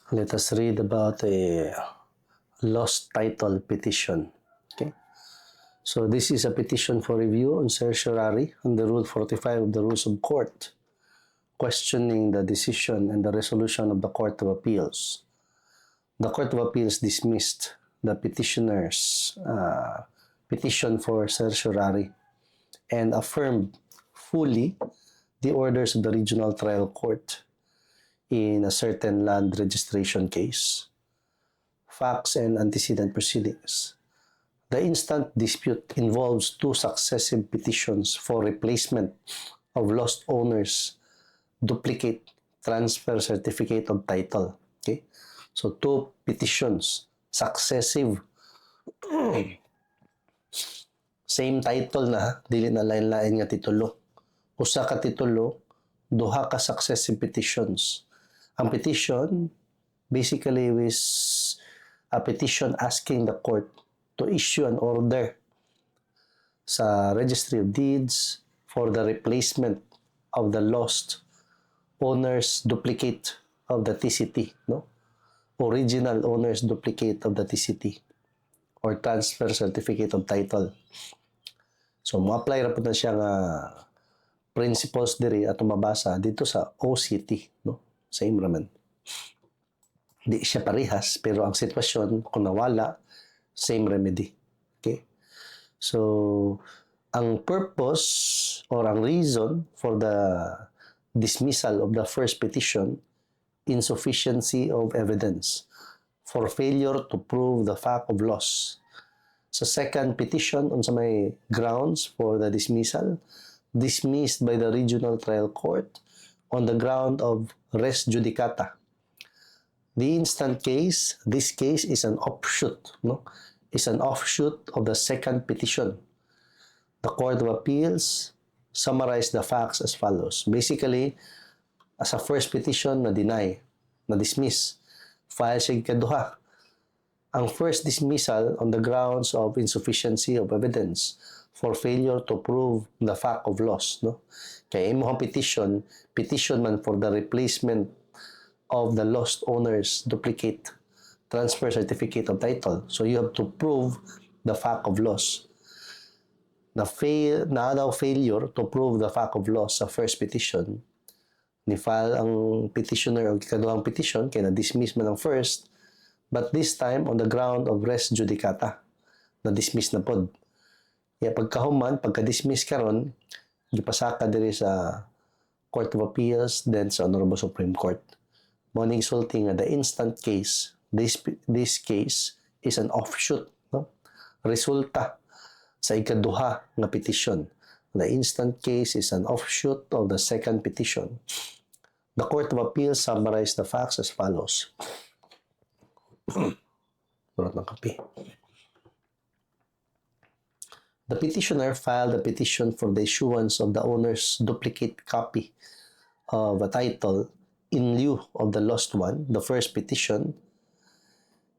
Let us read about a lost title petition. Okay. So this is a petition for review on certiorari under Rule 45 of the Rules of Court, questioning the decision and the resolution of the Court of Appeals. The Court of Appeals dismissed the petitioner's petition for certiorari and affirmed fully the orders of the Regional Trial Court in a certain land registration case. Facts and antecedent proceedings. The instant dispute involves two successive petitions for replacement of lost owners' duplicate transfer certificate of title. Okay? So, two petitions, successive. Same title na, dili na lain-lain nga titulo. Usa ka titulo, duha ka successive petitions. Ang petition basically is a petition asking the court to issue an order sa Registry of Deeds for the replacement of the lost owner's duplicate of the TCT, no? Original owner's duplicate of the TCT or transfer certificate of title. So, mo-apply ra po na siya nga principles diri at mabasa dito sa OCT, no? Same raman. Di siya parehas, pero ang sitwasyon, kung nawala, same remedy. Okay? So, ang purpose or ang reason for the dismissal of the first petition, insufficiency of evidence for failure to prove the fact of loss. Sa second petition, unsa may grounds for the dismissal, dismissed by the Regional Trial Court on the ground of res judicata. The instant case, this case is an offshoot, no? Is an offshoot of the second petition. The Court of Appeals summarized the facts as follows. Basically, as a first petition na deny, na dismiss, file siya ikaduha. Ang first dismissal on the grounds of insufficiency of evidence for failure to prove the fact of loss, no? Kaya imo ang petition man for the replacement of the lost owner's duplicate transfer certificate of title. So you have to prove the fact of loss. Na daw failure to prove the fact of loss sa first petition, ni-file ang petitioner o ikaduhang petition, kaya na-dismiss man ang first, but this time on the ground of res judicata. Na-dismiss na pod. Kaya pagkahuman, pagka-dismiss karon, gipasaka diri sa Court of Appeals, then sa Honorable Supreme Court. Morning sulting nga the instant case, this case is an offshoot, no? Resulta sa ikaduha nga petition. The instant case is an offshoot of the second petition. The Court of Appeals summarized the facts as follows. Burot ng kape. The petitioner filed a petition for the issuance of the owner's duplicate copy of a title in lieu of the lost one, the first petition,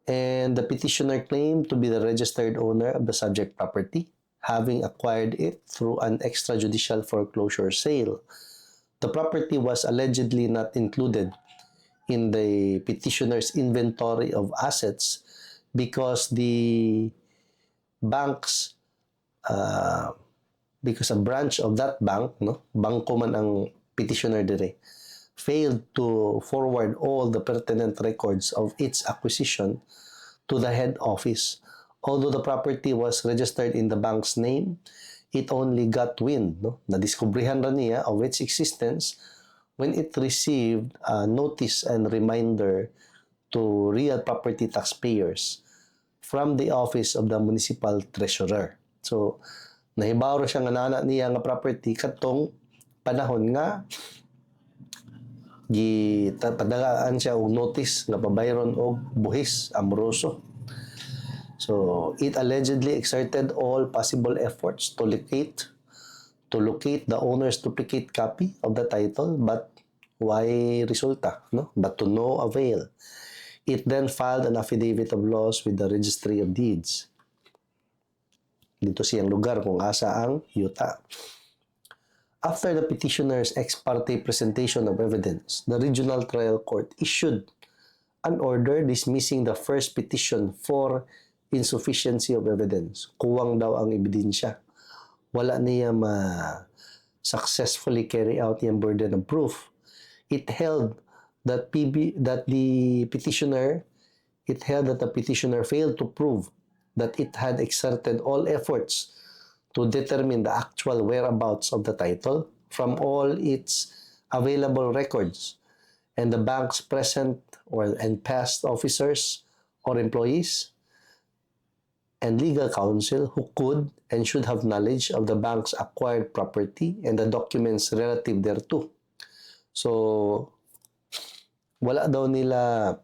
and the petitioner claimed to be the registered owner of the subject property, having acquired it through an extrajudicial foreclosure sale. The property was allegedly not included in the petitioner's inventory of assets because the bank's because a branch of that bank, no, bangko man ang petitioner dire, failed to forward all the pertinent records of its acquisition to the head office. Although the property was registered in the bank's name, it only got wind, no, nadiskubrihan ra niya of its existence when it received a notice and reminder to real property taxpayers from the office of the municipal treasurer. So, nahibaw siya nga nana niya nga property katong panahon nga padagaan siya og notice nga pabayron og buhis amoroso. So, it allegedly exerted all possible efforts to locate the owner's duplicate copy of the title, but why resulta, no? But to no avail. It then filed an affidavit of loss with the Registry of Deeds. Dito siyang lugar kung asa ang yuta. After the petitioner's ex parte presentation of evidence, the Regional Trial Court issued an order dismissing the first petition for insufficiency of evidence. Kuwang daw ang ebidensya. Wala niya successfully carry out yung burden of proof. It held that the petitioner failed to prove that it had exerted all efforts to determine the actual whereabouts of the title from all its available records, and the bank's present and past officers or employees and legal counsel who could and should have knowledge of the bank's acquired property and the documents relative thereto. So, wala daw nila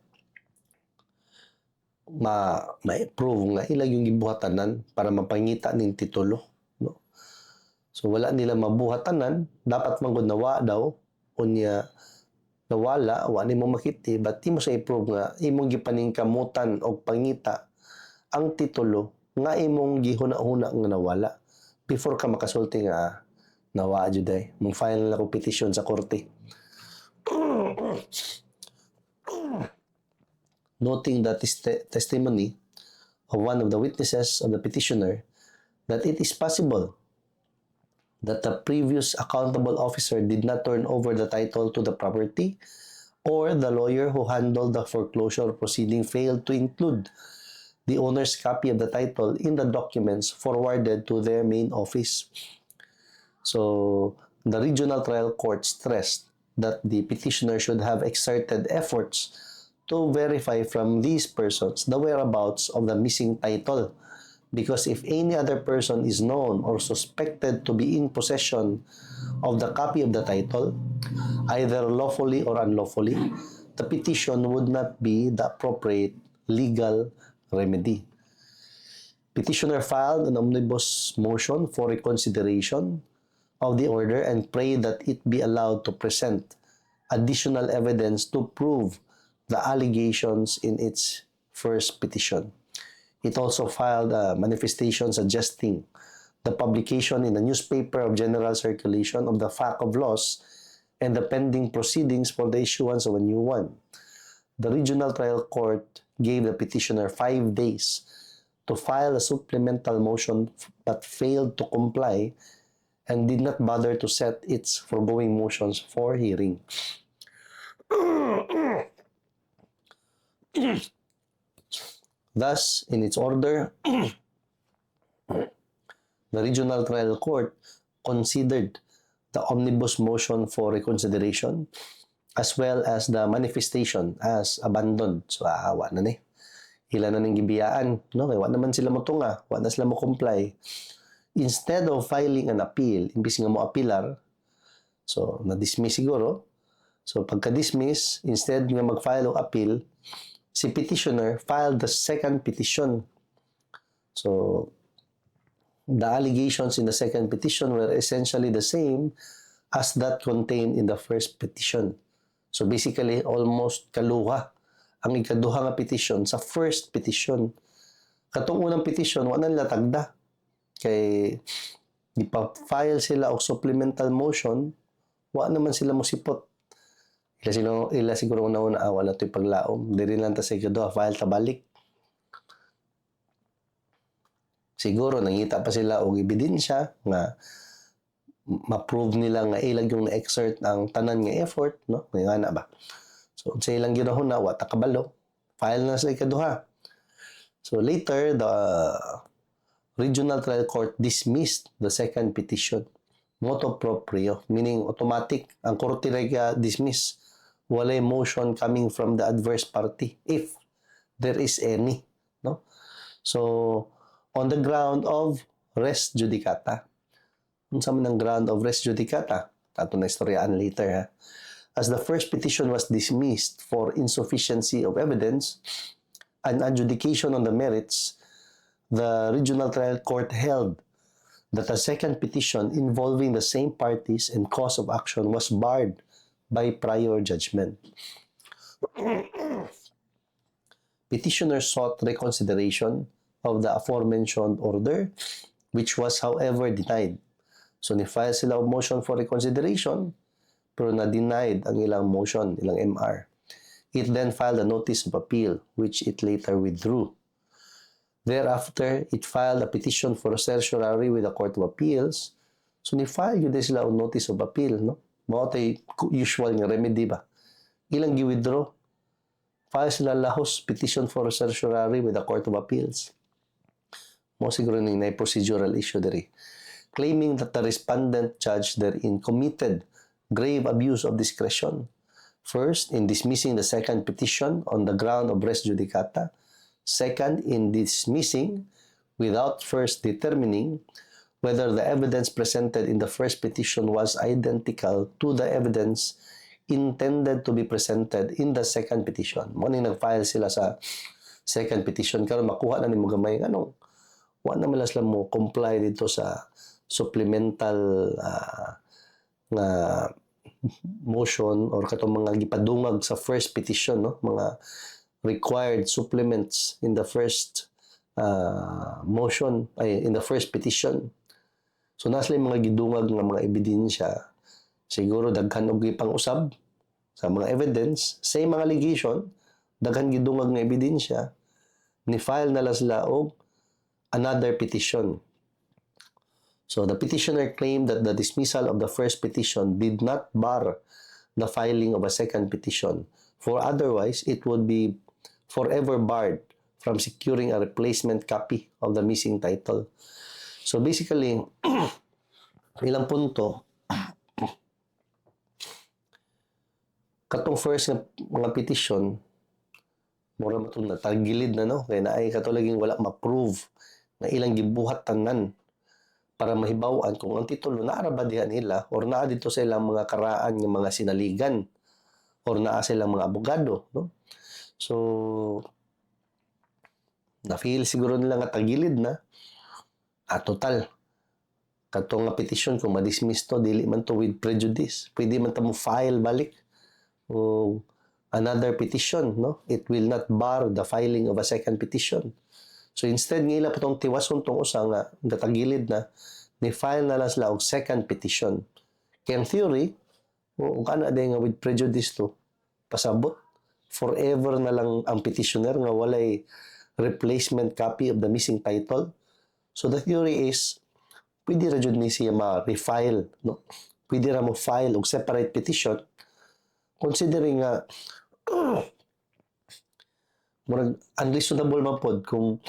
ma-prove nga ilag yung gibuhatanan para mapangita ning titulo. No? So, wala nila mabuhatanan, dapat manggod nawa daw, unya nawala, wala ni mo makiti, but di mo sa i-prove nga, imong gipaningkamutan o pangita ang titulo nga imong gihuna-huna nga nawala before ka makasulti nga nawa juday. Mong file na ko petition sa korte. Noting that testimony of one of the witnesses of the petitioner that it is possible that the previous accountable officer did not turn over the title to the property, or the lawyer who handled the foreclosure proceeding failed to include the owner's copy of the title in the documents forwarded to their main office. So, the regional trial court stressed that the petitioner should have exerted efforts to verify from these persons the whereabouts of the missing title, because if any other person is known or suspected to be in possession of the copy of the title, either lawfully or unlawfully, the petition would not be the appropriate legal remedy. Petitioner filed an omnibus motion for reconsideration of the order and prayed that it be allowed to present additional evidence to prove the allegations in its first petition. It also filed a manifestation suggesting the publication in a newspaper of general circulation of the fact of loss and the pending proceedings for the issuance of a new one. The regional trial court gave the petitioner 5 days to file a supplemental motion but failed to comply and did not bother to set its foregoing motions for hearing. Thus, in its order, the regional trial court considered the omnibus motion for reconsideration as well as the manifestation as abandoned. So, awa na ni. Hila na ng gibiyaan. No? Kaya naman sila mo tunga. Wa na sila mo comply. Instead of filing an appeal, imbis nga mo apilar, so, na-dismiss siguro. So, pagka-dismiss, instead nga mag-file o appeal, si petitioner filed the second petition. So, the allegations in the second petition were essentially the same as that contained in the first petition. So basically, almost kaluha ang ikaduha nga petition sa first petition. Katong unang petition, wala nila tagda. Kay ipa-file sila og supplemental motion, wala naman sila musipot. Ila siguro una-una, wala ito'y paglaom. Diri lang ta sa ikaduha, file ta balik. Siguro, nangita pa sila og ebidensya nga ma-prove nila nga ilag yung na-exert ang tanan nga effort, no? Nga na ba? So, sa ilang ginahuna, wata kabalo. File na sa ikaduha. So, later, the regional trial court dismissed the second petition. Motu proprio, meaning automatic. Ang korte dismiss. Walay motion coming from the adverse party, if there is any. No? So, on the ground of res judicata. Unsa man ang ground of res judicata? Ato na istoryaan later, ha? As the first petition was dismissed for insufficiency of evidence and adjudication on the merits, the regional trial court held that the second petition involving the same parties and cause of action was barred by prior judgment. Petitioner sought reconsideration of the aforementioned order, which was, however, denied. So, ni-file sila of motion for reconsideration, pero na-denied ang ilang motion, ilang MR. It then filed a notice of appeal, which it later withdrew. Thereafter, it filed a petition for certiorari with the Court of Appeals. So, ni-file yun din sila ang notice of appeal, no? Mga tayo usual nga remedy ba? Ilang gi-withdraw? File sila lahos petition for certiorari with the Court of Appeals. Mo siguro na procedural issue diri. Claiming that the respondent judge therein committed grave abuse of discretion. First, in dismissing the second petition on the ground of res judicata. Second, in dismissing without first determining whether the evidence presented in the first petition was identical to the evidence intended to be presented in the second petition. Muna nag-file sila sa second petition karon makuha na ni mo gamay anong wa na malas lang mo comply dito sa supplemental nga motion or katong mga gipadungag sa first petition, no, mga required supplements in the first motion ay in the first petition. So nasa mga gidungag nga mga ebidensya, siguro daghan og pang-usab sa mga evidence, same mga allegation, daghan gidungag nga ebidensya, ni file na sila og another petition. So the petitioner claimed that the dismissal of the first petition did not bar the filing of a second petition, for otherwise it would be forever barred from securing a replacement copy of the missing title. So basically, ilang punto, katong first nga mga petition, mura matong natagilid na, no? Kaya naay katulaging wala ma-prove na ilang gibuhat tanan para mahibaw-an kung ang titulo naara ba diha nila or naa dito sa ilang mga karaan ng mga sinaligan or naa sa ilang mga abogado, no? So, na-feel siguro nila nga tagilid na total katong nga petition kung ma-dismiss to, dili man to with prejudice. Pwede man ta mo file balik o another petition, no? It will not bar the filing of a second petition. So instead ngila patong tiwason tong usa nga gatagilid na ni file na lang sila og second petition. Kaya in theory, kung kana day nga with prejudice to, pasabot forever na lang ang petitioner nga walay replacement copy of the missing title. So the theory is pwede ra jud ni siya ma-refile, no? Pwede ra mo file og separate petition considering nga murag unreasonable man pod kung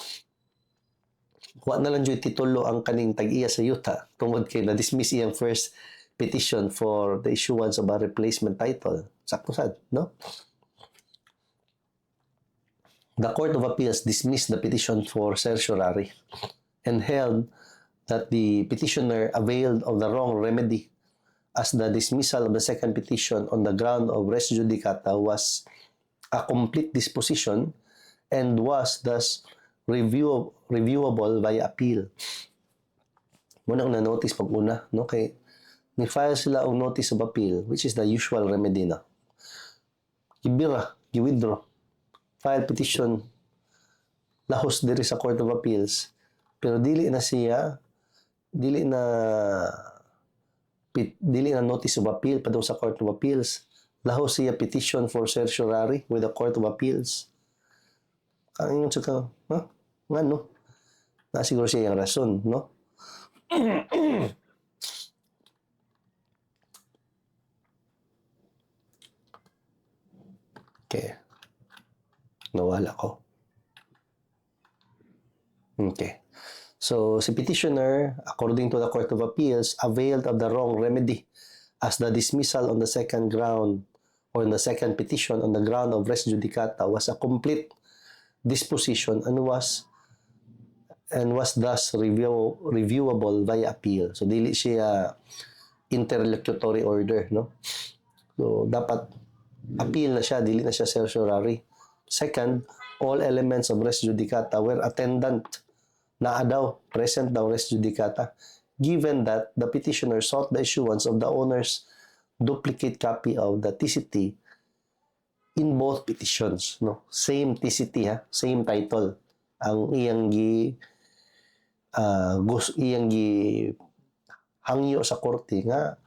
wa na lang jud titulo ang kaning tag-iya sa yuta tungod kay na-dismiss iyang first petition for the issuance of a replacement title. Sakto sad, no? The Court of Appeals dismissed the petition for certiorari and held that the petitioner availed of the wrong remedy as the dismissal of the second petition on the ground of res judicata was a complete disposition and was thus reviewable via appeal. Muna ang na-notice pag-una, no? Kay ni-file sila ang notice of appeal, which is the usual remedy na. Gibira, gi-withdraw, file petition, lahos diri sa Court of Appeals, pero dili na notice of appeal pa sa Court of Appeals. Lahos siya petition for certiorari with the Court of Appeals. Kaya sa ka, ha? Nga, no? Nasiguro siya yung rason, no? Okay. Nawala ko. Okay. So, si petitioner, according to the Court of Appeals, availed of the wrong remedy as the dismissal on the second ground or on the second petition on the ground of res judicata was a complete disposition and was thus reviewable via appeal. So, dili siya interlocutory order, no? So, dapat appeal na siya, dili na siya certiorari. Second, all elements of res judicata were attendant present daw res judicata, given that the petitioner sought the issuance of the owner's duplicate copy of the TCT in both petitions, no? Same TCT, ha? Same title. Ang iyang hangyo sa korte nga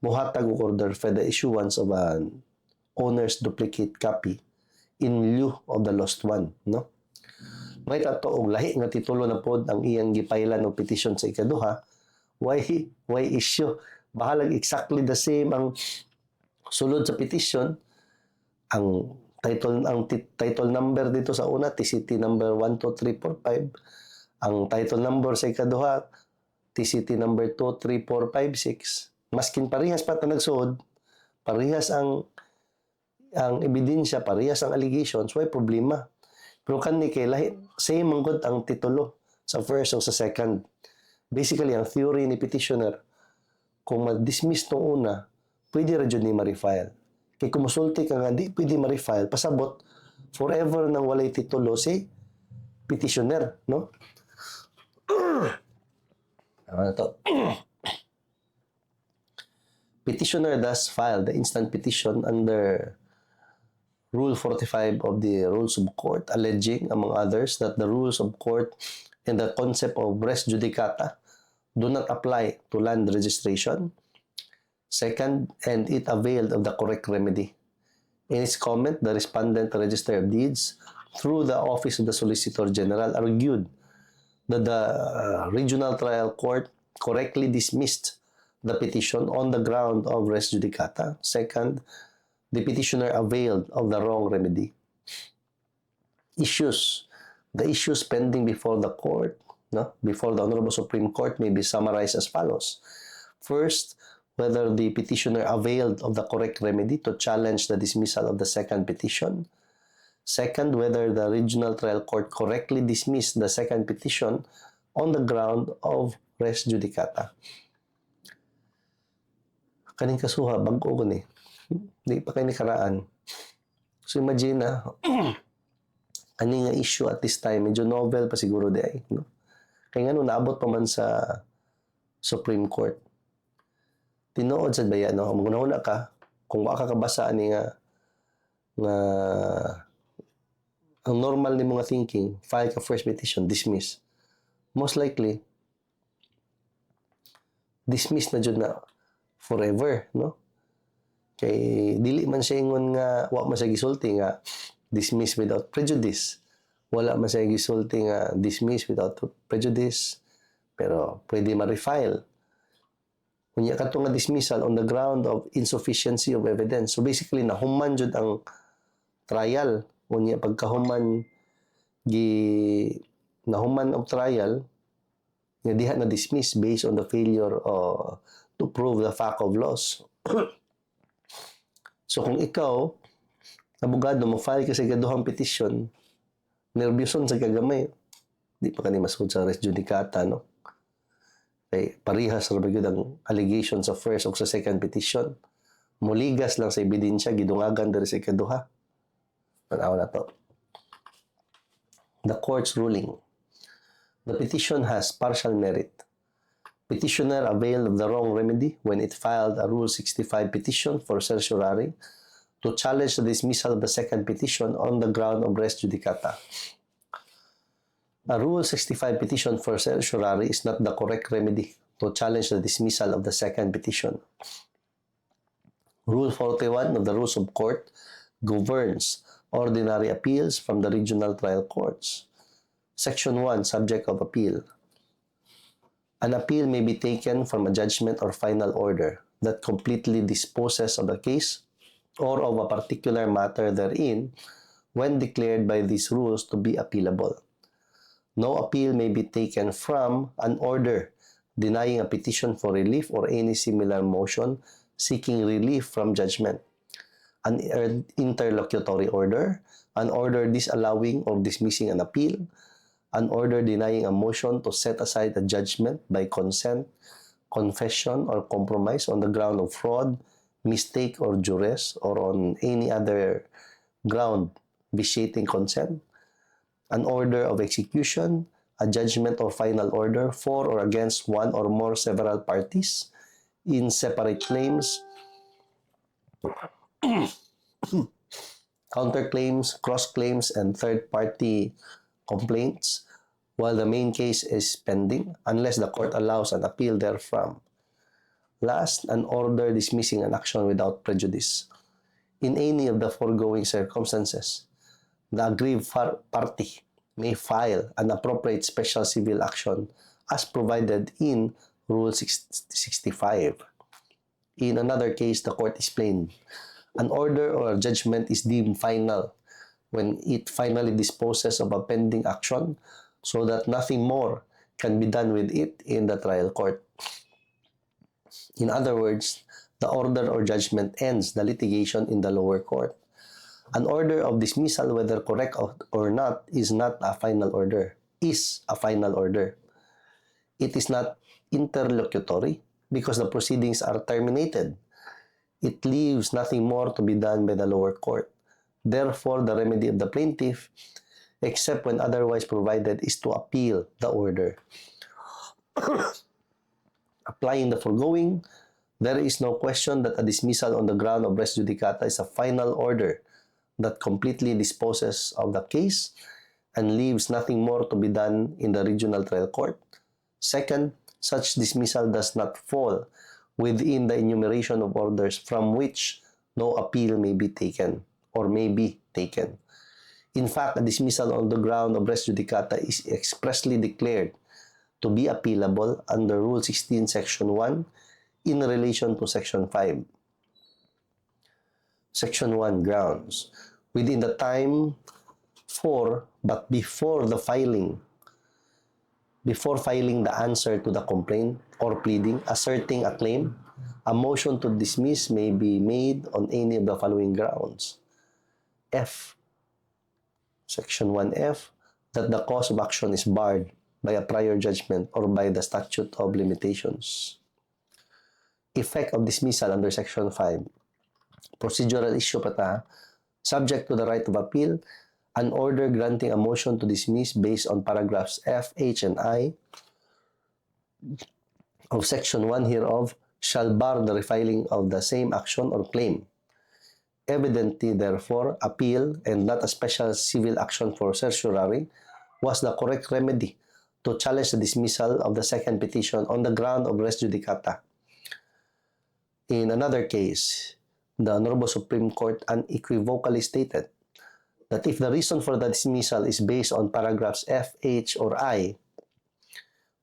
muhatag og order for the issuance of a owner's duplicate copy in lieu of the lost one, no? May tato og lahi nga titulo na pod ang iyang gipailan og petition sa ikaduha, why issue? Bahalag exactly the same ang sulod sa petition, ang title number dito sa una, TCT number 12345, ang title number sa ikaduha, TCT number 23456. Maskin parehas pa ta nagsuod, parehas ang ebidensya, parehas ang allegations, why problema? Pero kani kay lahi, same manggod ang titulo sa first o sa second. Basically, ang theory ni petitioner, kung ma-dismiss nung una, pwede ra jud ni ma-refile. Kay kumusulti ka nga, di pwede ma-refile, pasabot, forever nang walay titulo si petitioner, no? Ano to? Petitioner thus filed the instant petition under Rule 45 of the Rules of Court, alleging, among others, that the rules of court and the concept of res judicata do not apply to land registration. Second, and it availed of the correct remedy. In its comment, the respondent Register of Deeds, through the Office of the Solicitor General, argued that the Regional Trial Court correctly dismissed the petition on the ground of res judicata. Second, the petitioner availed of the wrong remedy. The issues pending before the court, before the Honorable Supreme Court, may be summarized as follows. First, whether the petitioner availed of the correct remedy to challenge the dismissal of the second petition. Second, whether the Regional Trial Court correctly dismissed the second petition on the ground of res judicata. Kaning kasuha, bago ko ni. Di pa kayo nikaraan. So imagine na, ani nga issue at this time, medyo novel pa siguro di ay. No? Kaya nga no, naabot pa man sa Supreme Court. Tinuod sa baya, no? Magunahuna ka, kung waka kabasa ani nga ang normal ni mga thinking, file ka first petition, dismiss. Most likely, dismiss na dyan na forever, no? Kay dili man siya ingon nga wa man siya gisulti nga dismiss without prejudice. Wala man siya gisulti nga dismiss without prejudice, pero pwede ma-refile. Unya kadto nga dismissal on the ground of insufficiency of evidence. So basically nahuman jud ang trial. Unya pagkahuman nahuman og trial nga diha na dismiss based on the failure to prove the fact of loss. So kung ikaw, abogado, mo-file ka sa ikaduhang petition, nervyoson sa kagamay, di pa ka ni masud sa res judicata, no? Kay parihas ra gyud ang allegations sa first o sa second petition. Muligas lang sa ebidensya, gidungagan diri sa ikaduha. Tanaw na to. The court's ruling. The petition has partial merit. Petitioner availed of the wrong remedy when it filed a Rule 65 petition for certiorari to challenge the dismissal of the second petition on the ground of res judicata. A Rule 65 petition for certiorari is not the correct remedy to challenge the dismissal of the second petition. Rule 41 of the Rules of Court governs ordinary appeals from the regional trial courts. Section 1, Subject of Appeal. An appeal may be taken from a judgment or final order that completely disposes of the case or of a particular matter therein when declared by these rules to be appealable. No appeal may be taken from an order denying a petition for relief or any similar motion seeking relief from judgment, an interlocutory order, an order disallowing or dismissing an appeal, an order denying a motion to set aside a judgment by consent, confession, or compromise on the ground of fraud, mistake, or duress, or on any other ground vitiating consent, an order of execution, a judgment or final order for or against one or more several parties in separate claims, counterclaims, cross-claims, and third-party complaints while the main case is pending unless the court allows an appeal therefrom. Last, an order dismissing an action without prejudice. In any of the foregoing circumstances, the aggrieved party may file an appropriate special civil action as provided in Rule 65. In another case, the court explained, an order or a judgment is deemed final when it finally disposes of a pending action so that nothing more can be done with it in the trial court. In other words, the order or judgment ends the litigation in the lower court. An order of dismissal, whether correct or not, is not a final order. Is a final order. It is not interlocutory because the proceedings are terminated. It leaves nothing more to be done by the lower court. Therefore, the remedy of the plaintiff, except when otherwise provided, is to appeal the order. Applying the foregoing, there is no question that a dismissal on the ground of res judicata is a final order that completely disposes of the case and leaves nothing more to be done in the regional trial court. Second, such dismissal does not fall within the enumeration of orders from which no appeal may be taken or may be taken. In fact, a dismissal on the ground of res judicata is expressly declared to be appealable under Rule 16, Section 1 in relation to Section 5. Section 1 grounds. Within the time for but before filing the answer to the complaint or pleading asserting a claim, a motion to dismiss may be made on any of the following grounds. F. Section 1F, that the cause of action is barred by a prior judgment or by the statute of limitations. Effect of dismissal under Section 5. Procedural issue pa subject to the right of appeal, an order granting a motion to dismiss based on paragraphs F, H, and I of Section 1 hereof shall bar the refiling of the same action or claim. Evidently, therefore, appeal and not a special civil action for certiorari was the correct remedy to challenge the dismissal of the second petition on the ground of res judicata. In another case, the Honorable Supreme Court unequivocally stated that if the reason for the dismissal is based on paragraphs F, H, or I,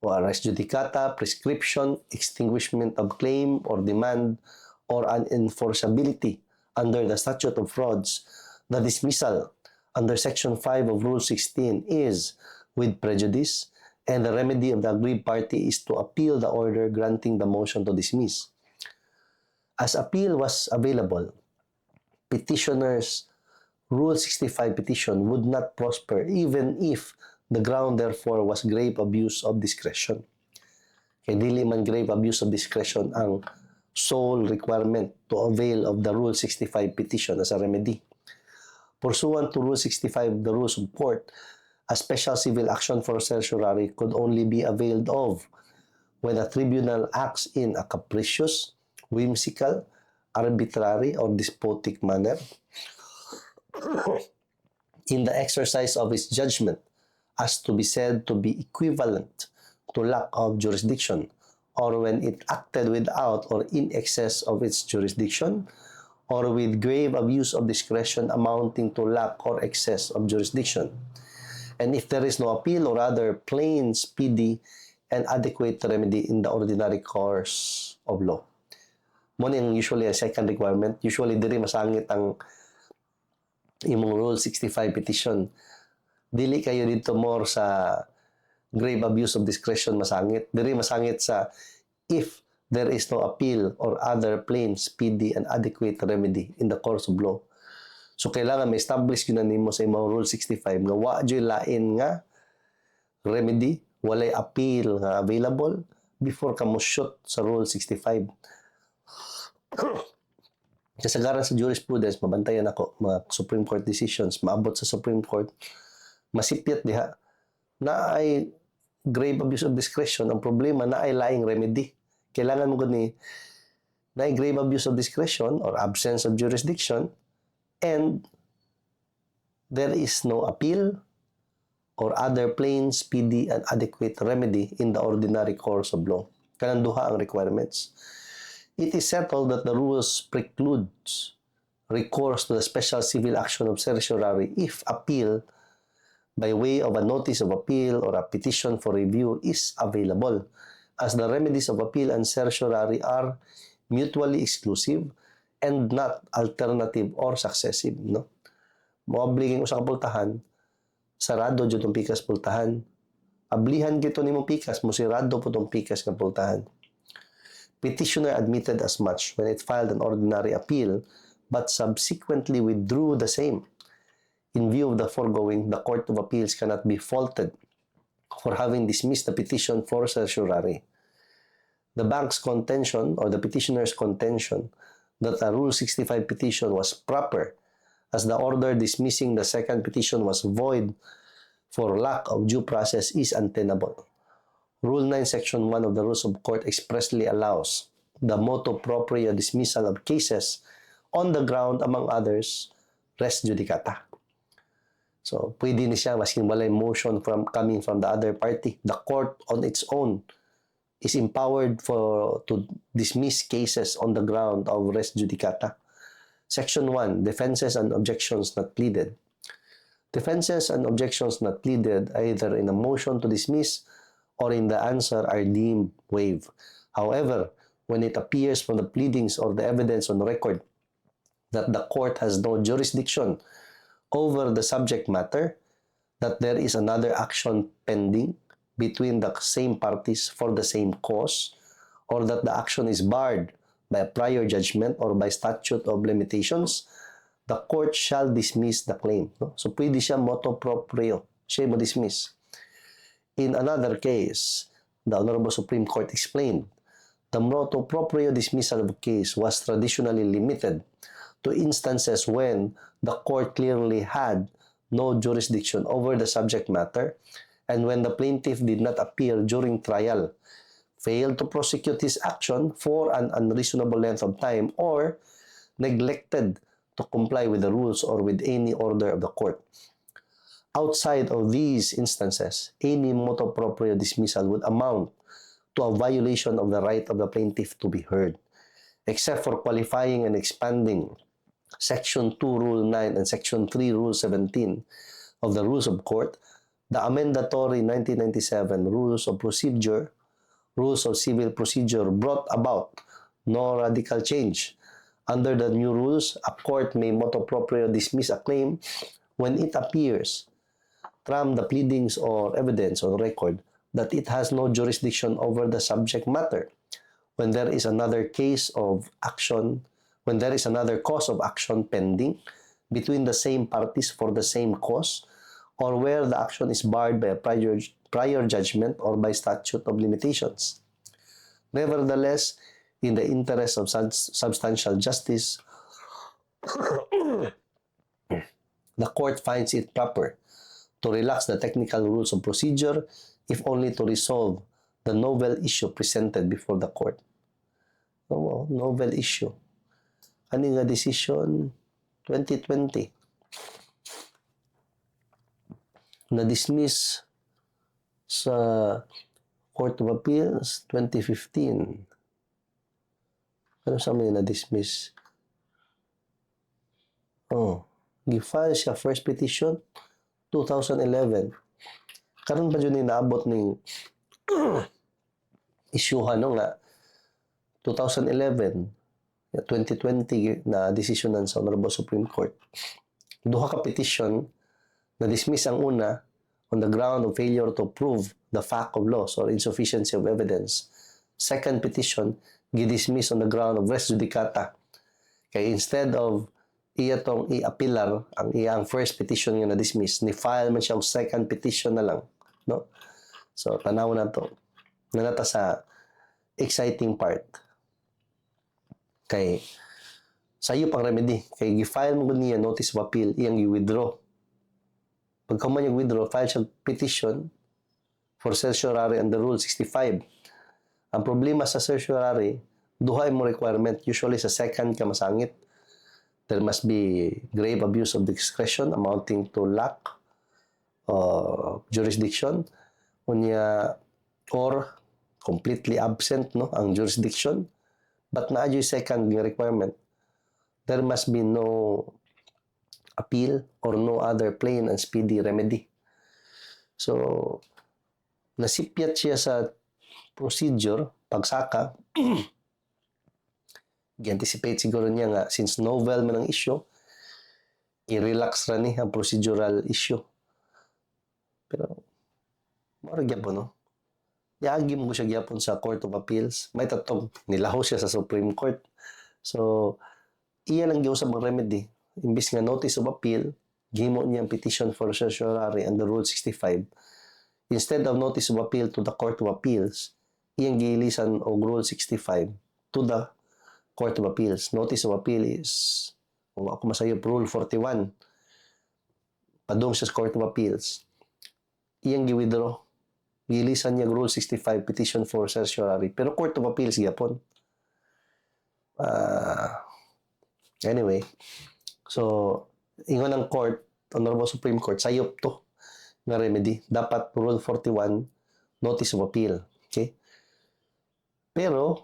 or res judicata, prescription, extinguishment of claim or demand, or unenforceability under the statute of frauds, the dismissal under Section 5 of Rule 16 is with prejudice, and the remedy of the aggrieved party is to appeal the order granting the motion to dismiss. As appeal was available, petitioner's Rule 65 petition would not prosper even if the ground therefore was grave abuse of discretion. Kaya dili man grave abuse of discretion ang sole requirement to avail of the Rule 65 petition as a remedy. Pursuant to Rule 65 of the Rules of Court, a special civil action for certiorari could only be availed of when a tribunal acts in a capricious, whimsical, arbitrary, or despotic manner in the exercise of its judgment as to be said to be equivalent to lack of jurisdiction, or when it acted without or in excess of its jurisdiction, or with grave abuse of discretion amounting to lack or excess of jurisdiction. And if there is no appeal or other plain, speedy, and adequate remedy in the ordinary course of law. Muna yung usually a second requirement. Usually, diri masangit ang imong Rule 65 petition. Dili kayo dito more sa grave abuse of discretion masangit. Diri masangit sa if there is no appeal or other plain, speedy, and adequate remedy in the course of law. So, kailangan ma-establish yun na nimo sa imong Rule 65 nga wa dyo'y lain nga remedy, walay appeal nga available before ka mo shoot sa Rule 65. Kasagaran sa jurisprudence, mabantayan ako mga Supreme Court decisions, maabot sa Supreme Court, masipyat diha na ay grave abuse of discretion. Ang problema na ay laing remedy. Kailangan mo gani na ay grave abuse of discretion or absence of jurisdiction, and there is no appeal or other plain, speedy, and adequate remedy in the ordinary course of law. Kanang duha ang requirements. It is settled that the rules precludes recourse to the special civil action of certiorari if appeal by way of a notice of appeal or a petition for review is available, as the remedies of appeal and certiorari are mutually exclusive and not alternative or successive, no? Moabligin ko sa kapultahan, sarado jud tong pikas pultahan. Ablihan gito nimo pikas, musirado po tong pikas nga pultahan. Petitioner admitted as much when it filed an ordinary appeal but subsequently withdrew the same. In view of the foregoing, the Court of Appeals cannot be faulted for having dismissed the petition for certiorari. The bank's contention or the petitioner's contention that a Rule 65 petition was proper as the order dismissing the second petition was void for lack of due process is untenable. Rule 9, Section 1 of the Rules of Court expressly allows the motu proprio dismissal of cases on the ground, among others, res judicata. So, pwede ni siya, masking walay motion coming from the other party. The court on its own is empowered to dismiss cases on the ground of res judicata. Section 1, Defenses and Objections Not Pleaded. Defenses and objections not pleaded either in a motion to dismiss or in the answer are deemed waived. However, when it appears from the pleadings or the evidence on record that the court has no jurisdiction over the subject matter, that there is another action pending between the same parties for the same cause, or that the action is barred by a prior judgment or by statute of limitations, the court shall dismiss the claim. No? So, pwede siya motu proprio. Siya mo dismiss. In another case, the Honorable Supreme Court explained, the motu proprio dismissal of a case was traditionally limited to instances when the court clearly had no jurisdiction over the subject matter and when the plaintiff did not appear during trial, failed to prosecute his action for an unreasonable length of time, or neglected to comply with the rules or with any order of the court. Outside of these instances, any motu proprio dismissal would amount to a violation of the right of the plaintiff to be heard, except for qualifying and expanding Section 2, Rule 9, and Section 3, Rule 17 of the Rules of Court, the amendatory 1997 Rules of Procedure, Rules of Civil Procedure brought about no radical change. Under the new rules, a court may motu proprio dismiss a claim when it appears from the pleadings or evidence on record that it has no jurisdiction over the subject matter, when there is another case of action, when there is another cause of action pending between the same parties for the same cause, or where the action is barred by a prior judgment or by statute of limitations. Nevertheless, in the interest of substantial justice, the court finds it proper to relax the technical rules of procedure if only to resolve the novel issue presented before the court. Oh, novel issue. Ano nga decision? 2020. Na-dismiss sa Court of Appeals 2015. Ano sa mga na-dismiss? Oh, gi-file siya first petition 2011. Karon ba yun inaabot ng isyuhan no nga 2011 2020 na desisyonan sa Honorable Supreme Court. Duha ka petition na dismiss ang una on the ground of failure to prove the fact of loss or insufficiency of evidence. Second petition, gidismiss on the ground of res judicata. Kaya instead of iya tong i-appealar ang iyang first petition nga na-dismiss, ni-file man siya og second petition na lang. No? So, tanaw na to. Nanata sa exciting part. Kay sa iyo pang remedy. Kay gi-file mo niya notice of appeal, iyang i-withdraw. Pagka man yung withdraw, file siya petition for certiorari under Rule 65. Ang problema sa certiorari, duha mo requirement. Usually sa second ka masangit. There must be grave abuse of discretion amounting to lack of jurisdiction. Unya, or completely absent no ang jurisdiction. But na yung second requirement, there must be no appeal or no other plain and speedy remedy. So, nasipyat siya sa procedure, pagsaka, i-anticipate siguro niya nga, since novel man ang issue, i-relax ra ni ang procedural issue. Pero, mara gyapon, no? Yagi mo siya gyapon sa Court of Appeals. May tatong nilaho siya sa Supreme Court. So, iyan ang giusab ang remedy. Imbis nga notice of appeal, gihimo niya ang petition for certiorari under Rule 65. Instead of notice of appeal to the Court of Appeals, iyang giilisan og Rule 65 to the Court of Appeals. Notice of appeal is, kung ako masayop, Rule 41. Padung siya sa Court of Appeals. Iyang gi-withdraw. Giilisan niya Rule 65, petition for certiorari. Pero Court of Appeals gyapon. Anyway, so, ingon ng court, Honorable Supreme Court, sayop to nga remedy. Dapat Rule 41, notice of appeal. Okay? Pero,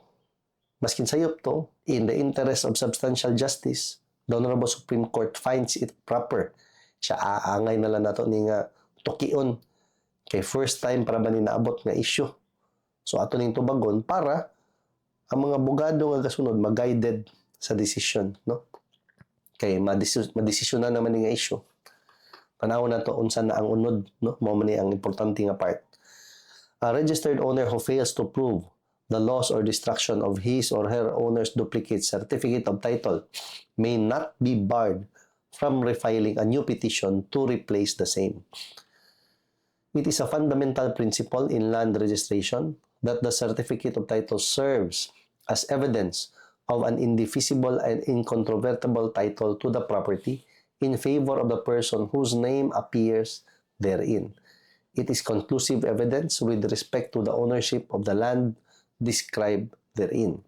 maskin sayop to, in the interest of substantial justice, the Honorable Supreme Court finds it proper. Siya aangay na lang nato ni nga tukion kay first time para ba ni naabot nga issue. So, ato ning tubagon para ang mga abogado nga kasunod mag-guided sa decision, no? Kay madesisyon na naman nga issue. Panahon na to unsa na ang unod, no? Mao man ni ang importante nga part. A registered owner who fails to prove the loss or destruction of his or her owner's duplicate certificate of title may not be barred from refiling a new petition to replace the same. It is a fundamental principle in land registration that the certificate of title serves as evidence of an indefeasible and incontrovertible title to the property in favor of the person whose name appears therein. It is conclusive evidence with respect to the ownership of the land described therein.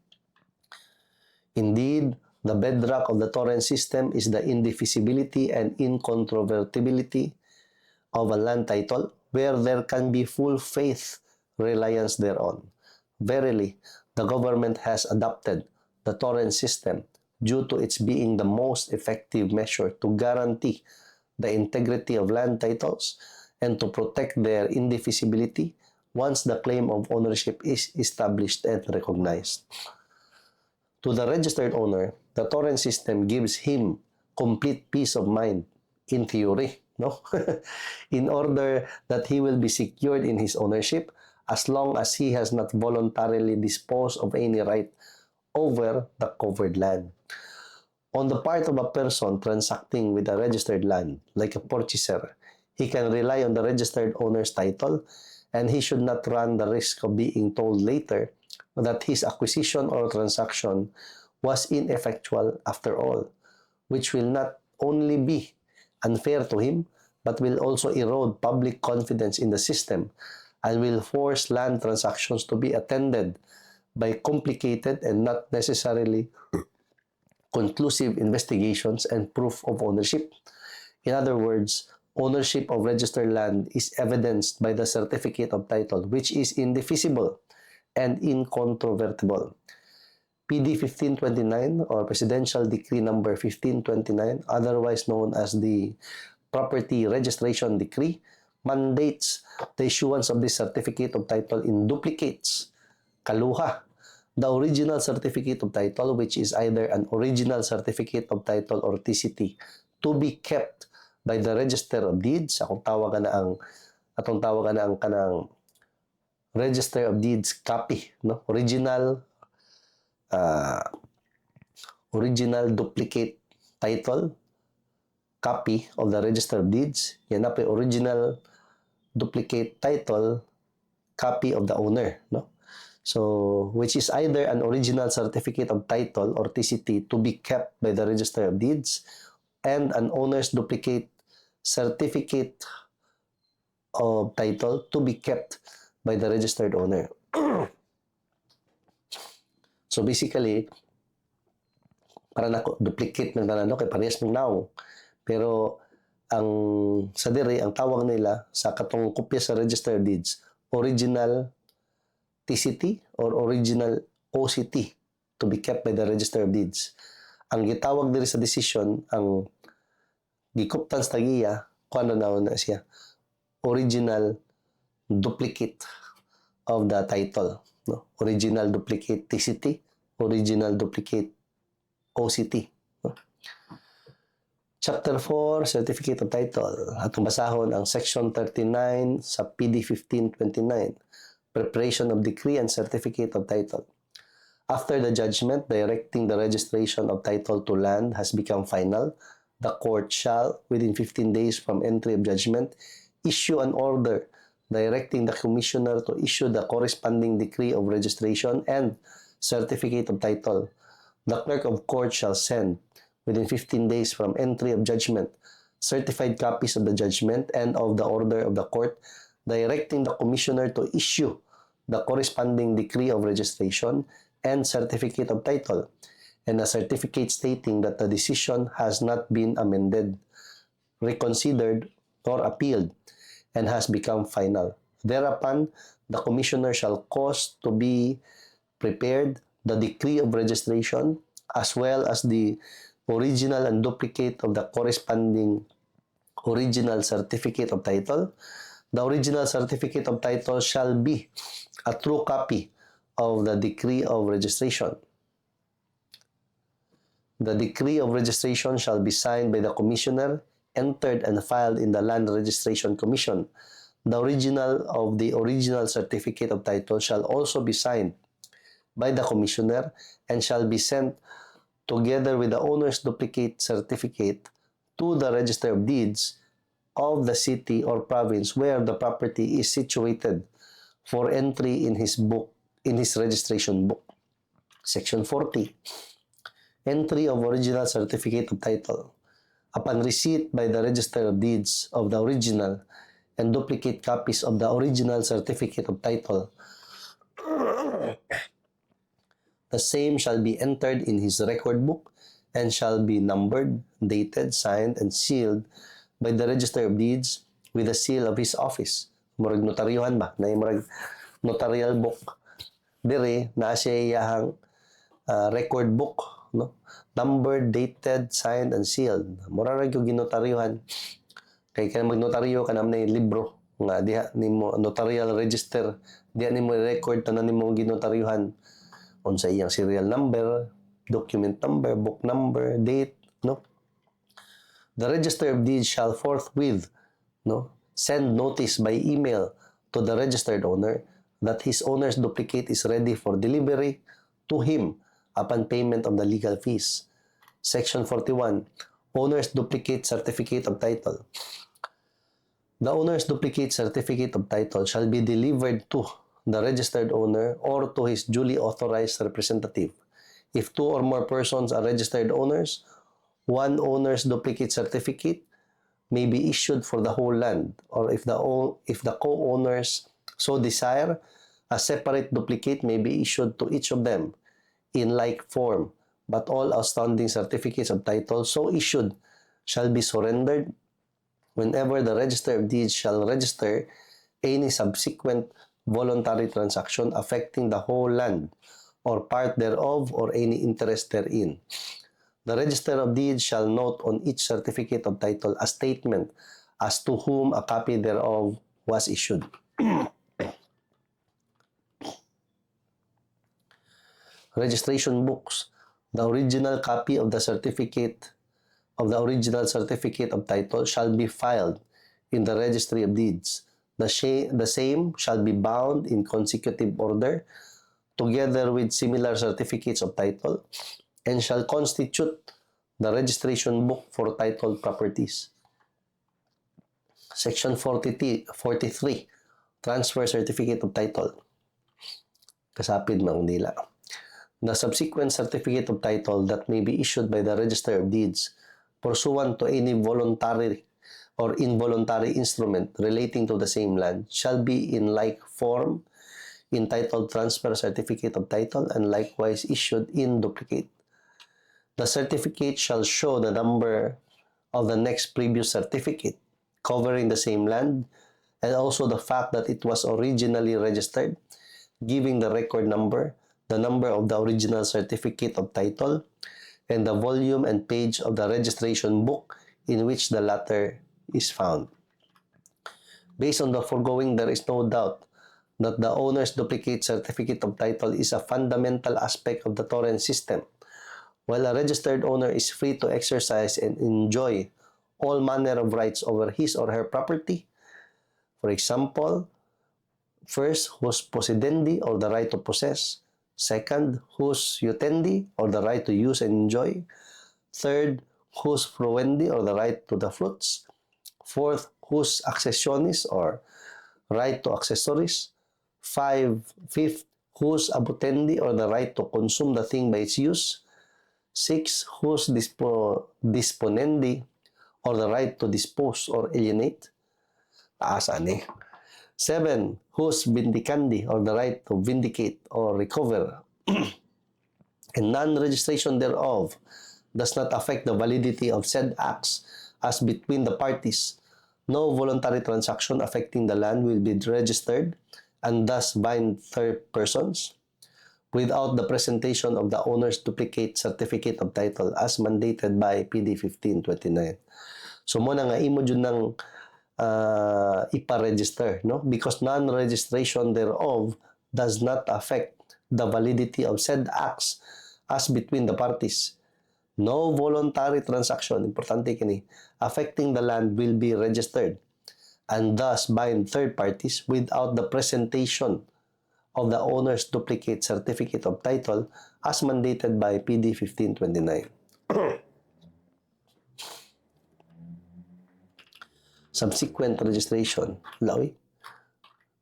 Indeed, the bedrock of the torrent system is the indefeasibility and incontrovertibility of a land title where there can be full faith reliance thereon. Verily, the government has adopted the torrent system due to its being the most effective measure to guarantee the integrity of land titles and to protect their indefeasibility once the claim of ownership is established and recognized. To the registered owner, the torrent system gives him complete peace of mind in theory, no? In order that he will be secured in his ownership as long as he has not voluntarily disposed of any right over the covered land. On the part of a person transacting with a registered land, like a purchaser, he can rely on the registered owner's title, and he should not run the risk of being told later that his acquisition or transaction was ineffectual after all, which will not only be unfair to him, but will also erode public confidence in the system and will force land transactions to be attended by complicated and not necessarily conclusive investigations and proof of ownership. In other words, ownership of registered land is evidenced by the certificate of title, which is indefeasible and incontrovertible. PD 1529 or Presidential Decree number 1529, otherwise known as the Property Registration Decree, mandates the issuance of this certificate of title in duplicates, kaluha, the original certificate of title, which is either an original certificate of title or TCT, to be kept by the Register of Deeds. Atong tawagan na ang kanang Register of Deeds copy, no? Original duplicate title copy of the Register of Deeds. Yan na po original duplicate title copy of the owner, no? So, which is either an original certificate of title or TCT to be kept by the Register of Deeds and an owner's duplicate certificate of title to be kept by the registered owner. So basically, para na duplicate ng tanano kay parehas ng now. Pero ang sa diri ang tawag nila sa katong kopya sa Register of Deeds, original TCT or original OCT to be kept by the Register of Deeds. ang gitawag diri sa decision, ang gikuptan sa tagiya, kung ano na siya, original duplicate of the title. No? Original duplicate TCT, original duplicate OCT. No? Chapter 4, Certificate of Title. Atong basahon ang Section 39 sa PD 1529, Preparation of Decree and Certificate of Title. After the judgment directing the registration of title to land has become final, the court shall, within 15 days from entry of judgment, issue an order directing the commissioner to issue the corresponding decree of registration and certificate of title. The clerk of court shall send, within 15 days from entry of judgment, certified copies of the judgment and of the order of the court directing the commissioner to issue the corresponding decree of registration and certificate of title, and a certificate stating that the decision has not been amended, reconsidered, or appealed, and has become final. Thereupon, the commissioner shall cause to be prepared the decree of registration as well as the original and duplicate of the corresponding original certificate of title. The original certificate of title shall be a true copy of the decree of registration. The decree of registration shall be signed by the commissioner, entered and filed in the Land Registration Commission. The original of the original certificate of title shall also be signed by the commissioner and shall be sent together with the owner's duplicate certificate to the Register of Deeds of the city or province where the property is situated for entry in his registration book. Section 40. Entry of original certificate of title. Upon receipt by the Register of Deeds of the original and duplicate copies of the original certificate of title, the same shall be entered in his record book and shall be numbered, dated, signed, and sealed by the Register of Deeds with the seal of his office. Murag notaryuhan ba? Na murag notarial book. Dire, na siya iyahang record book, no? Numbered, dated, signed, and sealed. Mura rin yung ginotaryuhan. Kaya ka magnotaryo ka naman na yung libro. Nga, diha ni mo notarial register. Diha ni mo record na ni mo ginotaryuhan. Unsa iyang serial number, document number, book number, date, no? The Register of Deeds shall forthwith, no, send notice by email to the registered owner that his owner's duplicate is ready for delivery to him upon payment of the legal fees. Section 41. Owner's duplicate certificate of title. The owner's duplicate certificate of title shall be delivered to the registered owner or to his duly authorized representative. If two or more persons are registered owners, one owner's duplicate certificate may be issued for the whole land, or if the co-owners so desire, a separate duplicate may be issued to each of them in like form, but all outstanding certificates of title so issued shall be surrendered whenever the Register of Deeds shall register any subsequent voluntary transaction affecting the whole land or part thereof or any interest therein. The Register of Deeds shall note on each certificate of title a statement as to whom a copy thereof was issued. Registration books. The original copy of the original certificate of title shall be filed in the Registry of Deeds. The same shall be bound in consecutive order together with similar certificates of title and shall constitute the registration book for titled properties. Section 43. Transfer certificate of title. Kasapid mang nila. The subsequent certificate of title that may be issued by the Register of Deeds pursuant to any voluntary or involuntary instrument relating to the same land shall be in like form entitled Transfer Certificate of Title and likewise issued in duplicate. The certificate shall show the number of the next previous certificate covering the same land and also the fact that it was originally registered, giving the record number, the number of the original certificate of title, and the volume and page of the registration book in which the latter is found. Based on the foregoing, there is no doubt that the owner's duplicate certificate of title is a fundamental aspect of the torrent system. While a registered owner is free to exercise and enjoy all manner of rights over his or her property, for example, first, hus possidendi, or the right to possess. Second, hus utendi, or the right to use and enjoy. Third, hus fruendi, or the right to the fruits. Fourth, hus accessionis, or right to accessories. Fifth, hus abutendi, or the right to consume the thing by its use. Six, hus disponendi, or the right to dispose or alienate. Taasan eh. 7. Hus vindicandi, or the right to vindicate or recover. And non-registration thereof does not affect the validity of said acts as between the parties. No voluntary transaction affecting the land will be registered and thus bind third persons without the presentation of the owner's duplicate certificate of title as mandated by PD 1529. So muna nga imo jud nang ipa-register, no? Because non-registration thereof does not affect the validity of said acts as between the parties. No voluntary transaction, importante kini, affecting the land will be registered and thus bind third parties without the presentation of the owner's duplicate certificate of title as mandated by PD 1529. Subsequent registration. Lawi.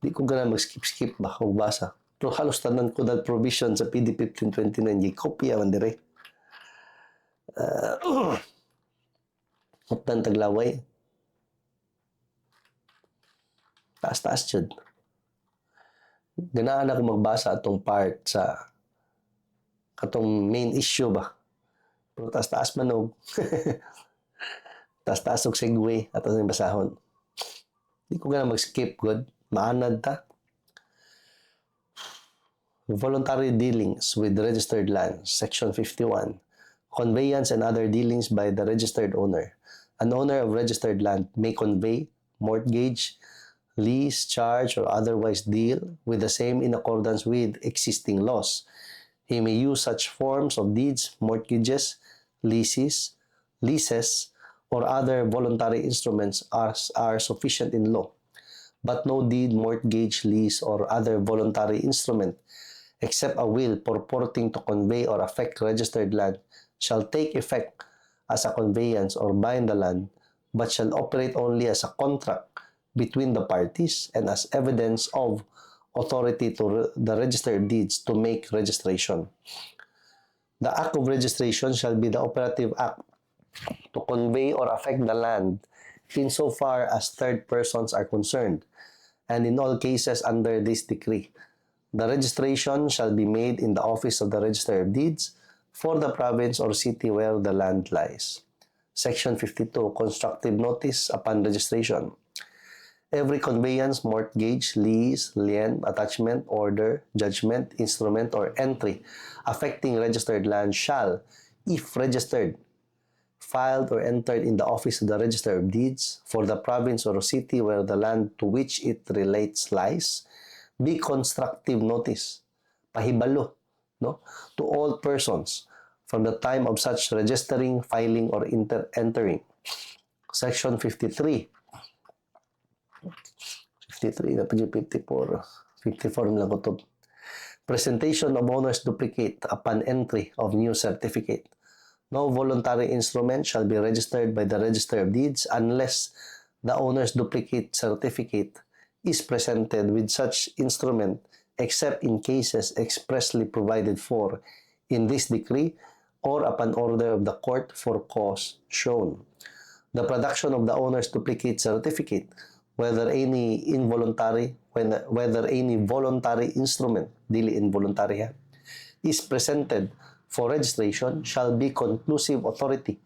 Di ko gana mag-skip-skip ba o basa. Pero halos tanan ko dal provision sa PD 1529. Di kopya man dire. Haptan taglaway. Taas-taas jud. Ganaan ako magbasa atong part sa katong main issue ba. Pero taas-taas manog. Taas-taas og segue at ang basahon. Di ko gana mag-skip good. Maanad ta. Voluntary dealings with registered lands, Section 51. Conveyance and other dealings by the registered owner. An owner of registered land may convey, mortgage, lease, charge, or otherwise deal with the same in accordance with existing laws. He may use such forms of deeds, mortgages, leases, or other voluntary instruments as are sufficient in law. But no deed, mortgage, lease, or other voluntary instrument, except a will purporting to convey or affect registered land, shall take effect as a conveyance or bind the land, but shall operate only as a contract between the parties and as evidence of authority to the registered deeds to make registration. The act of registration shall be the operative act to convey or affect the land insofar as third persons are concerned, and in all cases under this decree. The registration shall be made in the office of the Register of Deeds for the province or city where the land lies. Section 52. Constructive notice upon registration. Every conveyance, mortgage, lease, lien, attachment, order, judgment, instrument, or entry affecting registered land shall, if registered, filed or entered in the office of the Register of Deeds for the province or city where the land to which it relates lies, be constructive notice, pahibalo, no, to all persons from the time of such registering, filing, or entering. Section 53. 53 na 54. 54 lang ko to. Presentation of owner's duplicate upon entry of new certificate. No voluntary instrument shall be registered by the Register of Deeds unless the owner's duplicate certificate is presented with such instrument except in cases expressly provided for in this decree or upon order of the court for cause shown. The production of the owner's duplicate certificate, whether any voluntary instrument, dili involuntary ha, is presented for registration shall be conclusive authority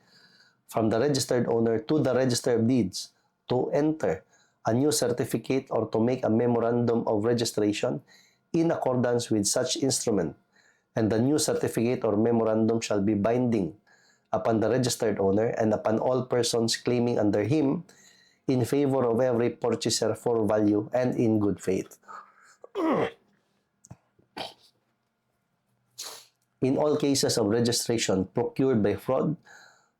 from the registered owner to the Register of Deeds to enter a new certificate or to make a memorandum of registration in accordance with such instrument, and the new certificate or memorandum shall be binding upon the registered owner and upon all persons claiming under him in favor of every purchaser for value and in good faith. In all cases of registration procured by fraud,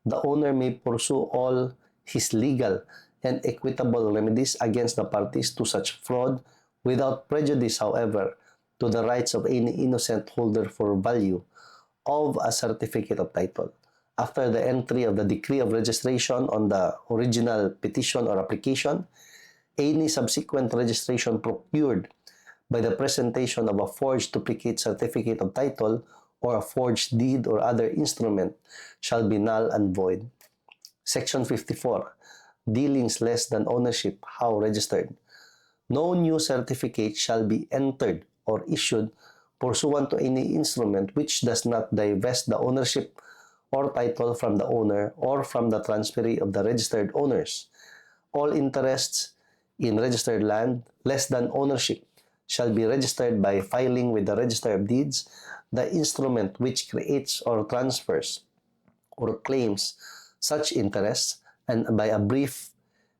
the owner may pursue all his legal and equitable remedies against the parties to such fraud without prejudice, however, to the rights of any innocent holder for value of a certificate of title. After the entry of the decree of registration on the original petition or application, any subsequent registration procured by the presentation of a forged duplicate certificate of title or a forged deed or other instrument shall be null and void. Section 54. Dealings less than ownership, how registered. No new certificate shall be entered or issued pursuant to any instrument which does not divest the ownership or title from the owner or from the transferee of the registered owners. All interests in registered land less than ownership shall be registered by filing with the Register of Deeds the instrument which creates or transfers or claims such interests, and by a brief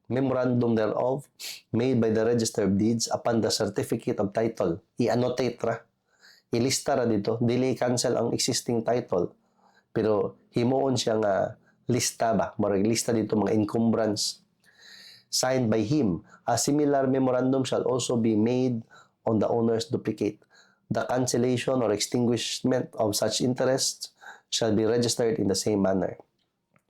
memorandum thereof made by the Register of Deeds upon the certificate of title. I-annotate ra. Ilista ra dito. Dili cancel ang existing title. Pero himuon siya nga lista ba? Marag lista dito mga encumbrance. Signed by him. A similar memorandum shall also be made on the owner's duplicate. The cancellation or extinguishment of such interests shall be registered in the same manner.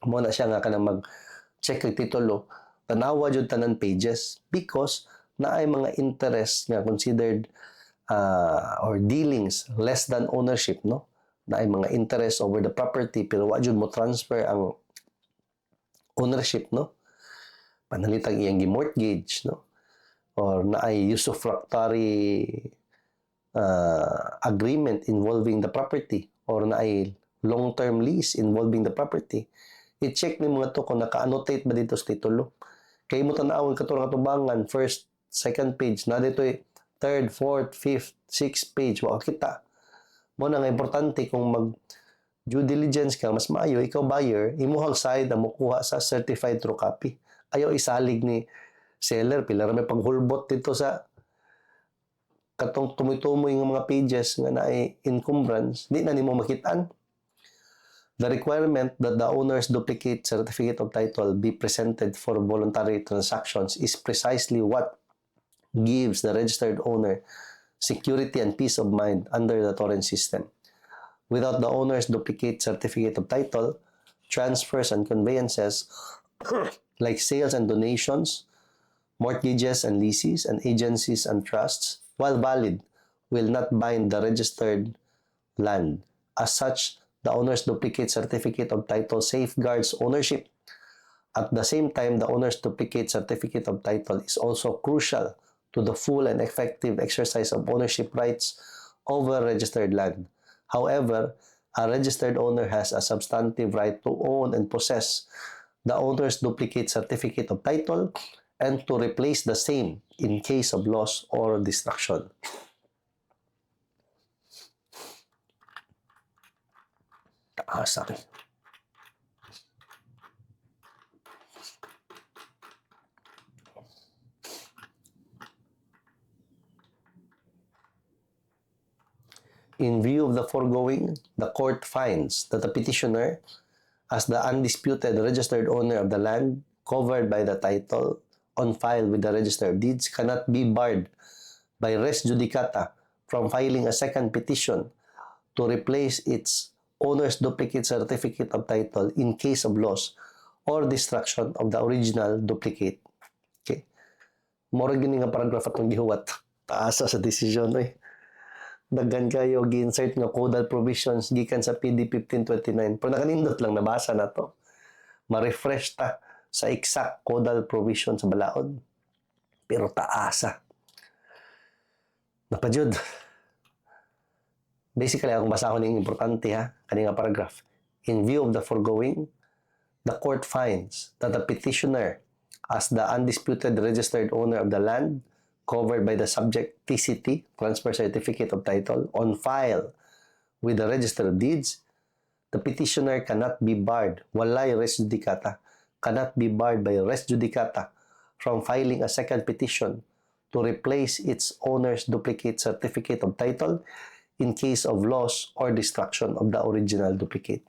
Muna siya nga kanang mag-check ng titulo, tanawa jud tanan pages because naay mga interest nga considered or dealings less than ownership, no? Naay mga interest over the property pero wa jud mo transfer ang ownership, no? Panalitang iyang gi-mortgage, no? Or naay usufructory agreement involving the property or naay long-term lease involving the property. I-check ni mga to kung naka-annotate ba dito sa titulo. Kaya mo tanawon katurang katubangan, first, second page, na dito third, fourth, fifth, sixth page, wala kita. Mo na nga importante kung mag due diligence ka, mas maayo, ikaw buyer, imuhang side na mukuha sa certified true copy. Ayaw isalig ni seller, pila may paghulbot dito sa katong tumutumoy ng mga pages nga na encumbrance, di na nimo makitaan. The requirement that the owner's duplicate certificate of title be presented for voluntary transactions is precisely what gives the registered owner security and peace of mind under the torrent system. Without the owner's duplicate certificate of title, transfers and conveyances like sales and donations, mortgages and leases, and agencies and trusts, while valid, will not bind the registered land. As such, the owner's duplicate certificate of title safeguards ownership. At the same time, the owner's duplicate certificate of title is also crucial to the full and effective exercise of ownership rights over registered land. However, a registered owner has a substantive right to own and possess the owner's duplicate certificate of title and to replace the same in case of loss or destruction. Sorry. In view of the foregoing, the court finds that the petitioner, as the undisputed registered owner of the land covered by the title on file with the Register of Deeds, cannot be barred by res judicata from filing a second petition to replace its owner's duplicate certificate of title in case of loss or destruction of the original duplicate. Okay. Mora gini nga paragraph atong gihuwat. Taasa sa desisyon daghan kayo gi-insert nga codal provisions gikan sa PD 1529. Pero nakanindot lang nabasa na to. Ma-refresh ta sa exact codal provision sa balaod. Pero taasa. Napadyod. Basically, akong basahon yung importante kani nga paragraph. In view of the foregoing, the court finds that the petitioner, as the undisputed registered owner of the land covered by the subject TCT, Transfer Certificate of Title, on file with the Register of Deeds, the petitioner cannot be barred, walay res judicata, cannot be barred by res judicata from filing a second petition to replace its owner's duplicate certificate of title in case of loss or destruction of the original duplicate.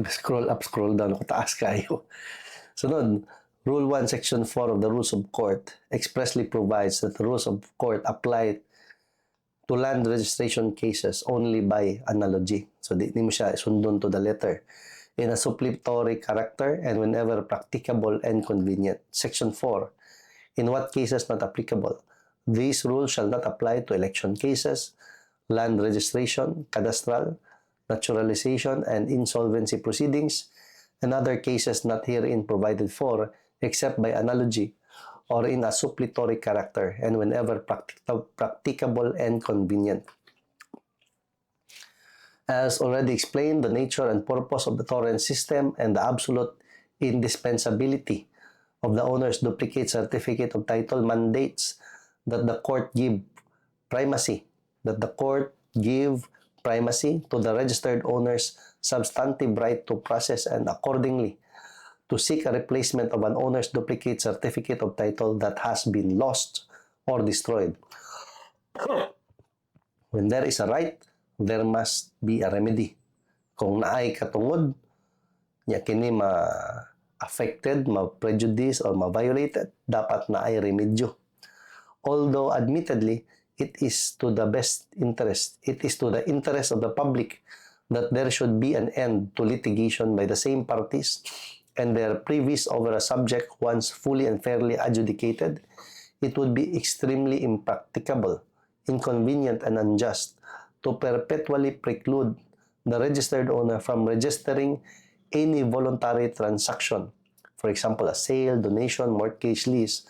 Scroll up, scroll down, taas kayo. Sunod, Rule 1, Section 4 of the Rules of Court expressly provides that the rules of court apply to land registration cases only by analogy. So, di mo siya sundon to the letter in a suppletory character and whenever practicable and convenient. Section 4, in what cases not applicable? These rules shall not apply to election cases, land registration, cadastral, naturalization, and insolvency proceedings, and other cases not herein provided for, except by analogy or in a suppletory character, and whenever practicable and convenient. As already explained, the nature and purpose of the torrent system and the absolute indispensability of the owner's duplicate certificate of title mandates that the court give primacy to the registered owner's substantive right to process and accordingly to seek a replacement of an owner's duplicate certificate of title that has been lost or destroyed. When there is a right, there must be a remedy. Kung naay katungod, niya kini ma-affected, ma-prejudice, or ma-violated, dapat naay remedyo. Although admittedly, it is to the interest of the public that there should be an end to litigation by the same parties and their previous over a subject once fully and fairly adjudicated, it would be extremely impracticable, inconvenient, and unjust to perpetually preclude the registered owner from registering any voluntary transaction, for example, a sale, donation, mortgage, lease,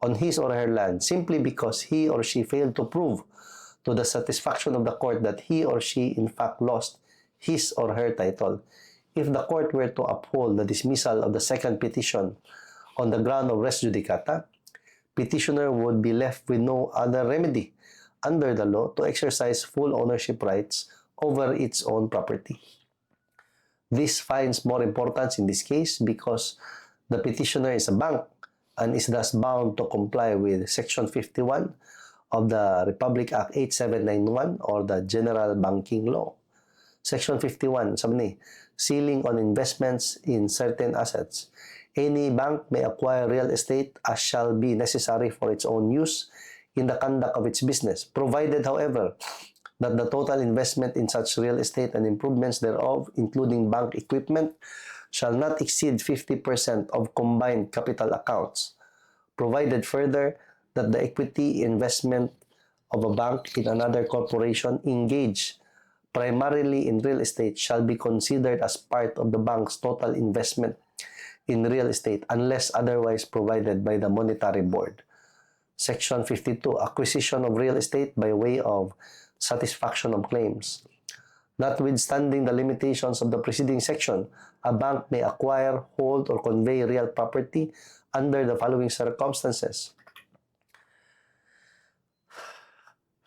on his or her land simply because he or she failed to prove to the satisfaction of the court that he or she in fact lost his or her title. If the court were to uphold the dismissal of the second petition on the ground of res judicata, petitioner would be left with no other remedy under the law to exercise full ownership rights over its own property. This finds more importance in this case because the petitioner is a bank and is thus bound to comply with Section 51 of the Republic Act 8791 or the General Banking Law. Section 51, sabi ni, sealing on investments in certain assets. Any bank may acquire real estate as shall be necessary for its own use in the conduct of its business, provided, however, that the total investment in such real estate and improvements thereof, including bank equipment, shall not exceed 50% of combined capital accounts, provided further that the equity investment of a bank in another corporation engaged primarily in real estate shall be considered as part of the bank's total investment in real estate unless otherwise provided by the Monetary Board. Section 52, acquisition of real estate by way of satisfaction of claims. Notwithstanding the limitations of the preceding section, a bank may acquire, hold, or convey real property under the following circumstances.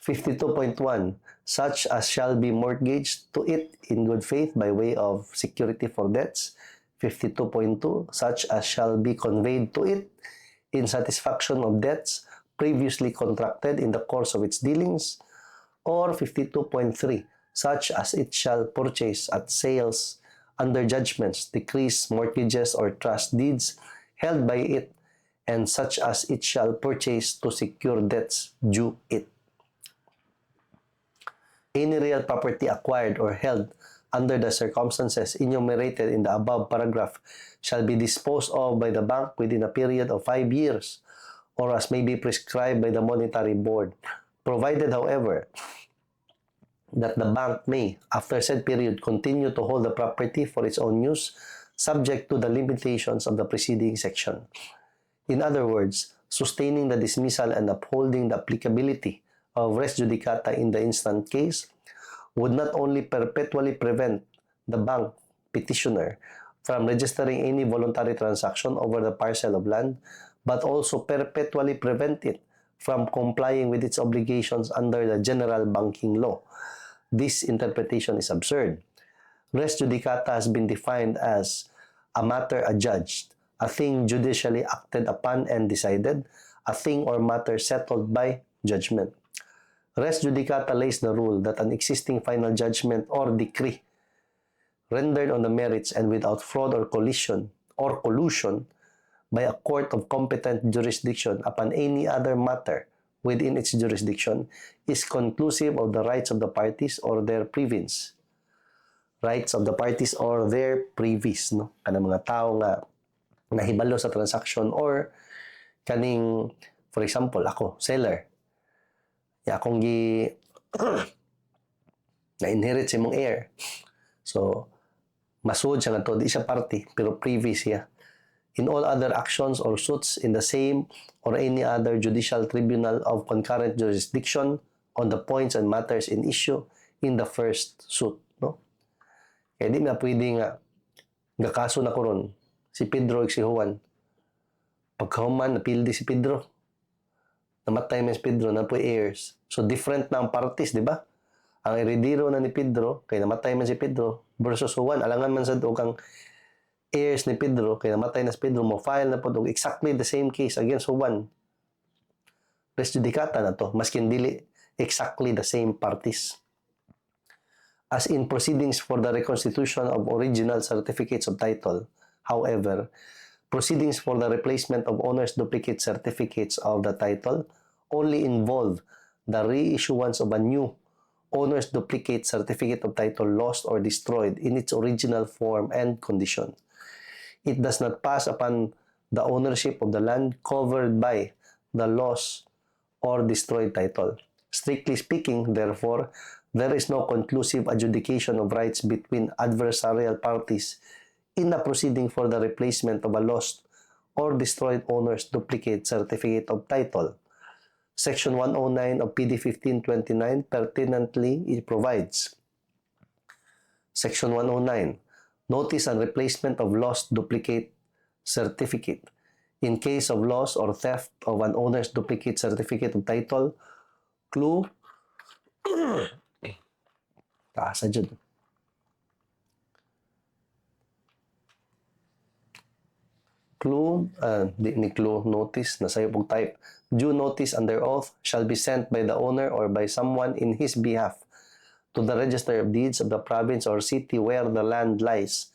52.1, such as shall be mortgaged to it in good faith by way of security for debts. 52.2, such as shall be conveyed to it in satisfaction of debts previously contracted in the course of its dealings. Or 52.3, such as it shall purchase at sales under judgments, decrees, mortgages, or trust deeds held by it, and such as it shall purchase to secure debts due it. Any real property acquired or held under the circumstances enumerated in the above paragraph shall be disposed of by the bank within a period of 5 years, or as may be prescribed by the Monetary Board, provided, however, that the bank may, after said period, continue to hold the property for its own use, subject to the limitations of the preceding section. In other words, sustaining the dismissal and upholding the applicability of res judicata in the instant case would not only perpetually prevent the bank petitioner from registering any voluntary transaction over the parcel of land, but also perpetually prevent it from complying with its obligations under the general banking law. This interpretation is absurd. Res judicata has been defined as a matter adjudged, a thing judicially acted upon and decided, a thing or matter settled by judgment. Res judicata lays the rule that an existing final judgment or decree rendered on the merits and without fraud or collusion by a court of competent jurisdiction upon any other matter within its jurisdiction is conclusive of the rights of the parties or their privies. Rights of the parties or their privies, no? Kanang mga tao nga nahibalo sa transaction or kaning, for example, ako, seller. Akong na-inherit sa imong heir. So, masud siya nga to, di siya party, pero privy siya. In all other actions or suits in the same or any other judicial tribunal of concurrent jurisdiction on the points and matters in issue in the first suit. No? Kaya di na pwede nga gakaso na ko ron, si Pedro ug si Juan. Pagkahuman, napildi si Pedro. Namatay man si Pedro, na po heirs. So, different na ang parties, di ba? Ang heredero na ni Pedro, kay namatay man si Pedro, versus Juan, alangan man sa doon kang heirs ni Pedro, kay namatay na si Pedro, mo file na po doon exactly the same case against Juan. Res judicata na to, maskin dili exactly the same parties. As in proceedings for the reconstitution of original certificates of title, however, proceedings for the replacement of owner's duplicate certificates of the title only involve the reissuance of a new owner's duplicate certificate of title lost or destroyed in its original form and condition. It does not pass upon the ownership of the land covered by the lost or destroyed title. Strictly speaking, therefore, there is no conclusive adjudication of rights between adversarial parties in a proceeding for the replacement of a lost or destroyed owner's duplicate certificate of title. Section 109 of PD 1529 pertinently it provides. Section 109, notice and replacement of lost duplicate certificate. In case of loss or theft of an owner's duplicate certificate of title, clue taasa dyan. Clue, notice, nasayo pong type. Due notice under oath shall be sent by the owner or by someone in his behalf to the Register of Deeds of the province or city where the land lies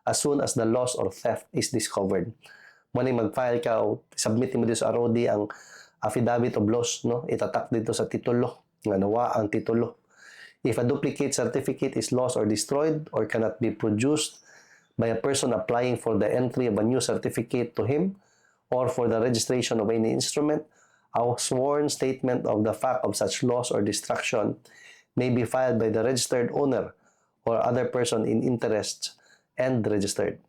as soon as the loss or theft is discovered. Muna mag-file ka o submit mo dito sa ROD ang affidavit of loss, no? Itatak dito sa titulo, nga nawa ang titulo. If a duplicate certificate is lost or destroyed or cannot be produced by a person applying for the entry of a new certificate to him or for the registration of any instrument, a sworn statement of the fact of such loss or destruction may be filed by the registered owner or other person in interest and registered.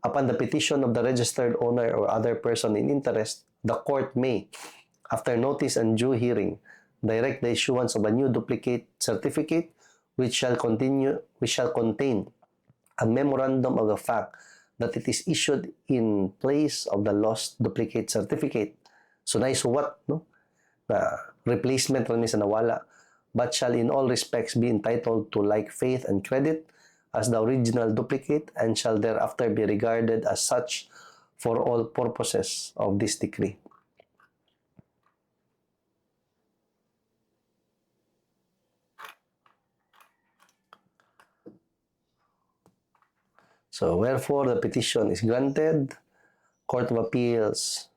Upon the petition of the registered owner or other person in interest, the court may, after notice and due hearing, direct the issuance of a new duplicate certificate which shall contain a memorandum of the fact that it is issued in place of the lost duplicate certificate. So, naisuwat, no? Na replacement rin sa nawala, but shall in all respects be entitled to like faith and credit as the original duplicate and shall thereafter be regarded as such for all purposes of this decree. So, wherefore the petition is granted, Court of Appeals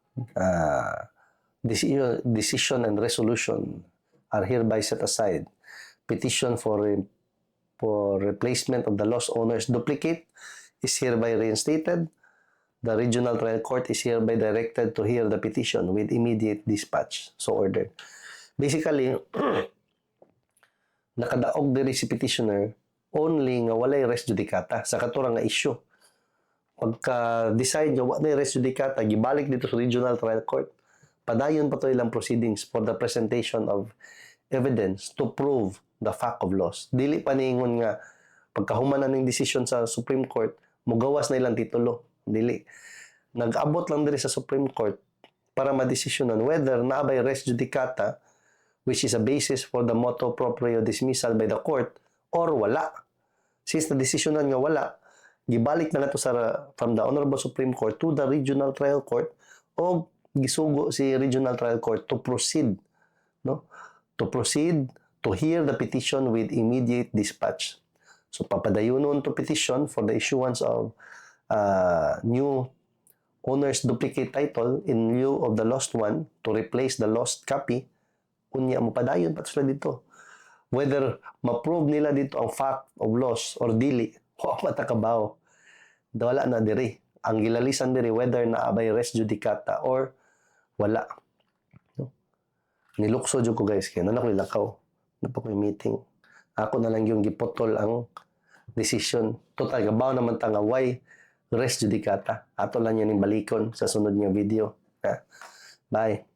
decision and resolution are hereby set aside. Petition for replacement of the lost owner's duplicate is hereby reinstated. The Regional Trial Court is hereby directed to hear the petition with immediate dispatch. So ordered. Basically, nakadaog diri si petitioner only nga walay res judicata sa katurang nga issue. Pagka-decide nga walay res judicata, gibalik dito sa Regional Trial Court, padayon pa to ilang proceedings for the presentation of evidence to prove the fact of loss. Dili pa niingon nga pagkahuman na ning desisyon sa Supreme Court, mugawas na ilang titulo. Dili. Nag-abot lang diri sa Supreme Court para madesisyonan whether naabay res judicata, which is a basis for the motu proprio dismissal by the court, or wala. Since na-desisyonan nga wala, gibalik na nato from the Honorable Supreme Court to the Regional Trial Court o gisugo si Regional Trial Court to proceed, no? To proceed to hear the petition with immediate dispatch. So papadayunon to petition for the issuance of new owner's duplicate title in lieu of the lost one to replace the lost copy. Unya mo padayon pa sila dito. Whether ma-prove nila dito ang fact of loss or dili, o matakabaw. Wala na diri. Ang gilalisan diri whether naabay res judicata or wala. No? Nilukso jud ko guys kaya na ko ilakaw. Na pa ko'y meeting. Ako na lang yung gipotol ang decision. Total gabaw naman ta nga why res judicata. Ato lang yan yung balikon sa sunod nga video. Ha? Bye.